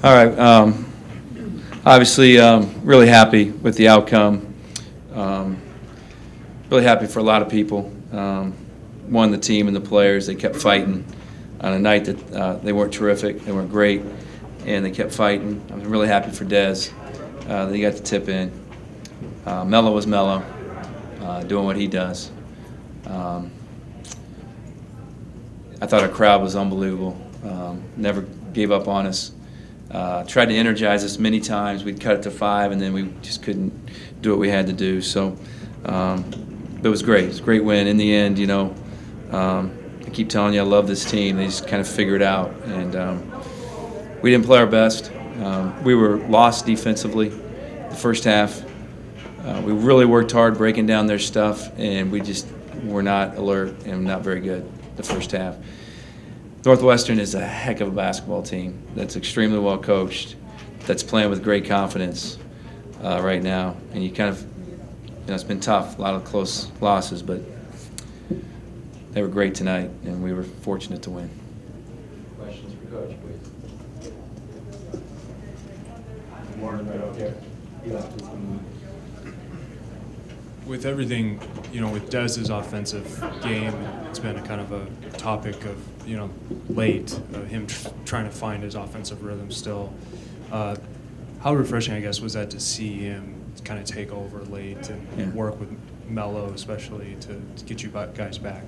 All right. Obviously, really happy with the outcome. Really happy for a lot of people. One, the team and the players. They kept fighting on a night that they weren't terrific. They weren't great, and they kept fighting. I'm really happy for Dez that he got the tip in. Mello was Mello, doing what he does. I thought our crowd was unbelievable. Never gave up on us. Tried to energize us many times. We'd cut it to 5, and then we just couldn't do what we had to do. So it was great. It was a great win. In the end, you know, I keep telling you I love this team. They just kind of figured it out. And we didn't play our best. We were lost defensively the first half. We really worked hard breaking down their stuff, and we just were not alert and not very good the first half. Northwestern is a heck of a basketball team that's extremely well coached, that's playing with great confidence right now. And you kind of, you know, it's been tough, a lot of close losses, but they were great tonight, and we were fortunate to win. Questions for Coach, please. Warren, right up here. With everything, you know, with Dez's offensive game, it's been a kind of a topic of, you know, late, him trying to find his offensive rhythm still. How refreshing, I guess, was that to see him kind of take over late and work with Mello, especially to get you guys back?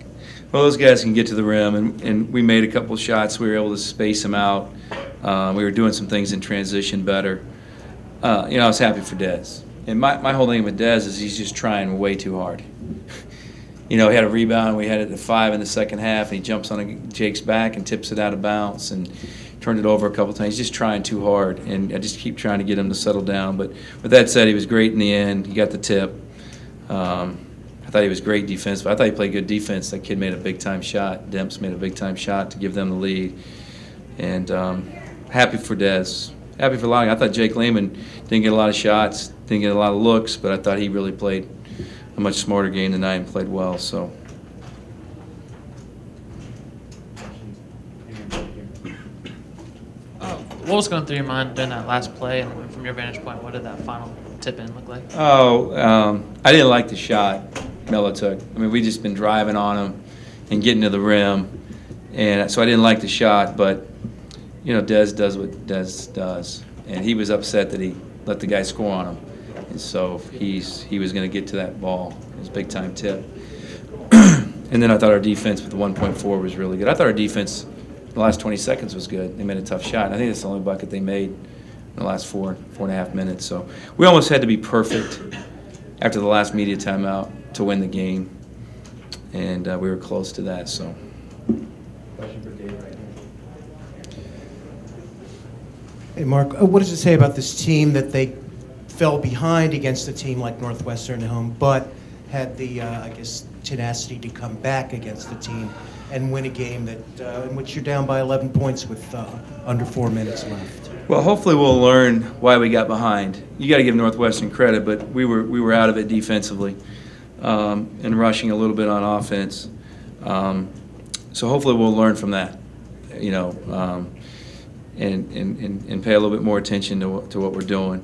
Well, those guys can get to the rim, and we made a couple of shots. We were able to space them out. We were doing some things in transition better. You know, I was happy for Dez. And my whole thing with Dez is he's just trying way too hard. You know, he had a rebound. We had it at 5 in the second half, and he jumps on Jake's back and tips it out of bounds and turned it over a couple times. He's just trying too hard, and I just keep trying to get him to settle down. But with that said, he was great in the end. He got the tip. I thought he was great defensive. I thought he played good defense. That kid made a big-time shot. Demps made a big-time shot to give them the lead. And happy for Dez. Happy for Lottie. I thought Jake Lehman didn't get a lot of shots, didn't get a lot of looks, but I thought he really played a much smarter game tonight and played well. So. What was going through your mind during that last play, and from your vantage point, what did that final tip-in look like? Oh, I didn't like the shot Mello took. I mean, we just been driving on him and getting to the rim, and so I didn't like the shot. But you know, Dez does what Dez does, and he was upset that he let the guy score on him, and so he was going to get to that ball. It was a big-time tip. And then I thought our defense with the 1.4 was really good. I thought our defense the last 20 seconds was good. They made a tough shot. I think that's the only bucket they made in the last 4.5 minutes. So we almost had to be perfect after the last media timeout to win the game, and we were close to that. So. Question for Dave right here. Hey, Mark, what does it say about this team that they fell behind against a team like Northwestern at home, but had the, I guess, tenacity to come back against the team and win a game that in which you're down by 11 points with under 4 minutes left? Well, hopefully we'll learn why we got behind. You got to give Northwestern credit, but we were out of it defensively and rushing a little bit on offense. So hopefully we'll learn from that, you know, and pay a little bit more attention to what we're doing.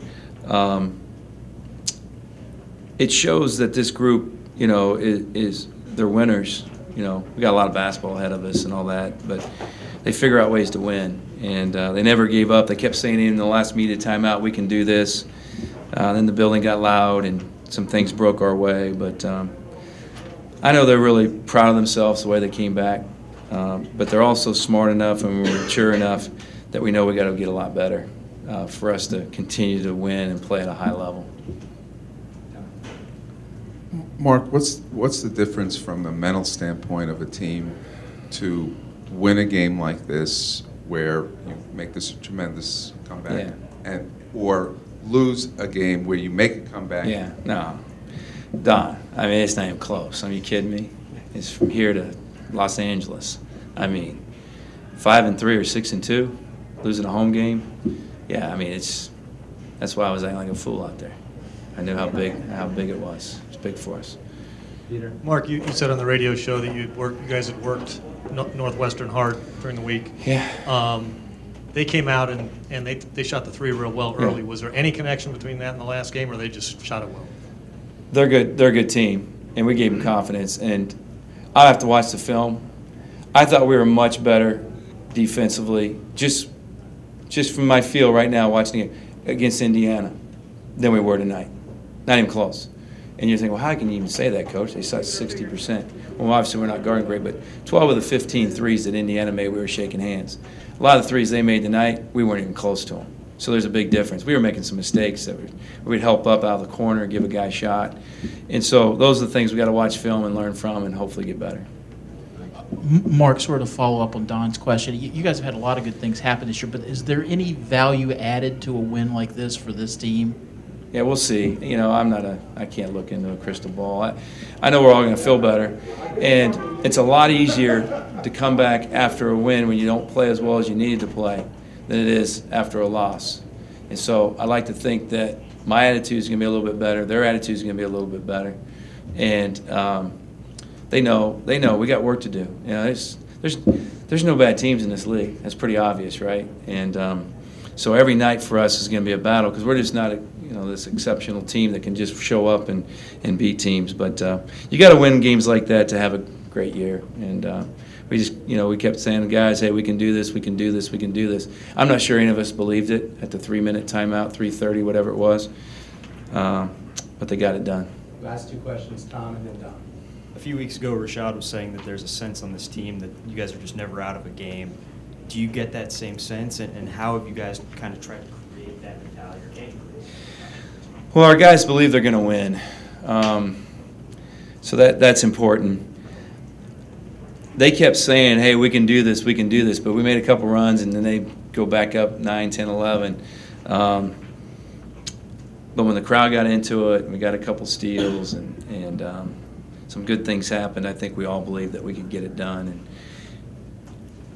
It shows that this group, you know, they're winners. You know, we got a lot of basketball ahead of us and all that, but they figure out ways to win, and they never gave up. They kept saying in the last media timeout, we can do this. Then the building got loud and some things broke our way, but I know they're really proud of themselves the way they came back, but they're also smart enough and we're mature enough that we know we got to get a lot better for us to continue to win and play at a high level. Mark, what's the difference from the mental standpoint of a team to win a game like this, where you make this tremendous comeback, or lose a game where you make a comeback? Yeah, no, Don. I mean, it's not even close. Are you kidding me? It's from here to Los Angeles. I mean, 5-3 or 6-2, losing a home game. Yeah, I mean, that's why I was acting like a fool out there. I knew how big it was. It's big for us. Peter. Mark, you said on the radio show that you guys had worked Northwestern hard during the week. Yeah. they came out and they shot the three real well Yeah. early. Was there any connection between that and the last game, or they just shot it well? They're good. They're a good team, and we gave them confidence. And I'll have to watch the film. I thought we were much better defensively, just from my feel right now watching it against Indiana, than we were tonight. Not even close. And you're thinking, well, how can you even say that, Coach? They shot 60%. Well, obviously we're not guarding great, but 12 of the 15 threes that Indiana made, we were shaking hands. A lot of the threes they made tonight, we weren't even close to them. So there's a big difference. We were making some mistakes that we'd help up out of the corner, give a guy a shot. And so those are the things we got to watch film and learn from and hopefully get better. Mark, sort of follow up on Don's question. You guys have had a lot of good things happen this year, but is there any value added to a win like this for this team? Yeah, we'll see. You know, I can't look into a crystal ball. I know we're all going to feel better. And it's a lot easier to come back after a win when you don't play as well as you needed to play than it is after a loss. And so I like to think that my attitude is going to be a little bit better. Their attitude is going to be a little bit better. And they know we got work to do. You know, there's no bad teams in this league. That's pretty obvious, right? And so every night for us is going to be a battle because we're just not this exceptional team that can just show up and beat teams. But you got to win games like that to have a great year. And we just we kept saying to guys, hey, we can do this, we can do this, we can do this. I'm not sure any of us believed it at the 3-minute timeout, 3:30, whatever it was. But they got it done. Last two questions, Tom and then Don. A few weeks ago, Rashad was saying that there's a sense on this team that you guys are just never out of a game. Do you get that same sense, and how have you guys kind of tried to create that mentality or game? Well, our guys believe they're going to win, so that's important. They kept saying, hey, we can do this, but we made a couple runs, and then they go back up 9, 10, 11. But when the crowd got into it, we got a couple steals, and some good things happened. I think we all believed that we could get it done.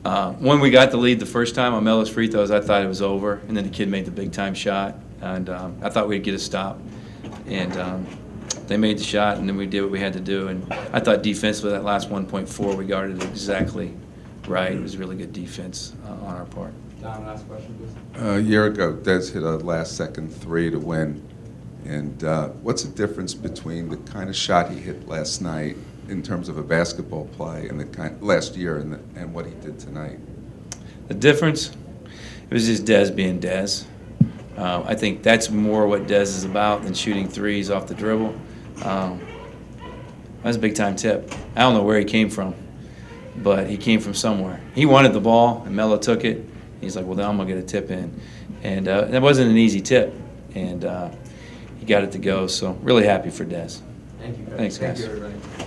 And when we got the lead the first time on Melo's free throws, I thought it was over, and then the kid made the big-time shot, and I thought we'd get a stop. And they made the shot, and then we did what we had to do. And I thought defensively, that last 1.4, we guarded it exactly right. It was really good defense on our part. Don, last question, please. A year ago, Des hit a last-second three to win. And what's the difference between the kind of shot he hit last night in terms of a basketball play and last year and what he did tonight? The difference, it was just Des being Des. I think that's more what Des is about than shooting threes off the dribble. That was a big-time tip. I don't know where he came from, but he came from somewhere. He wanted the ball, and Melo took it. He's like, well, then I'm going to get a tip in. And that wasn't an easy tip, and he got it to go. So really happy for Des. Thank you, guys. Thanks, guys. Thank you, everybody.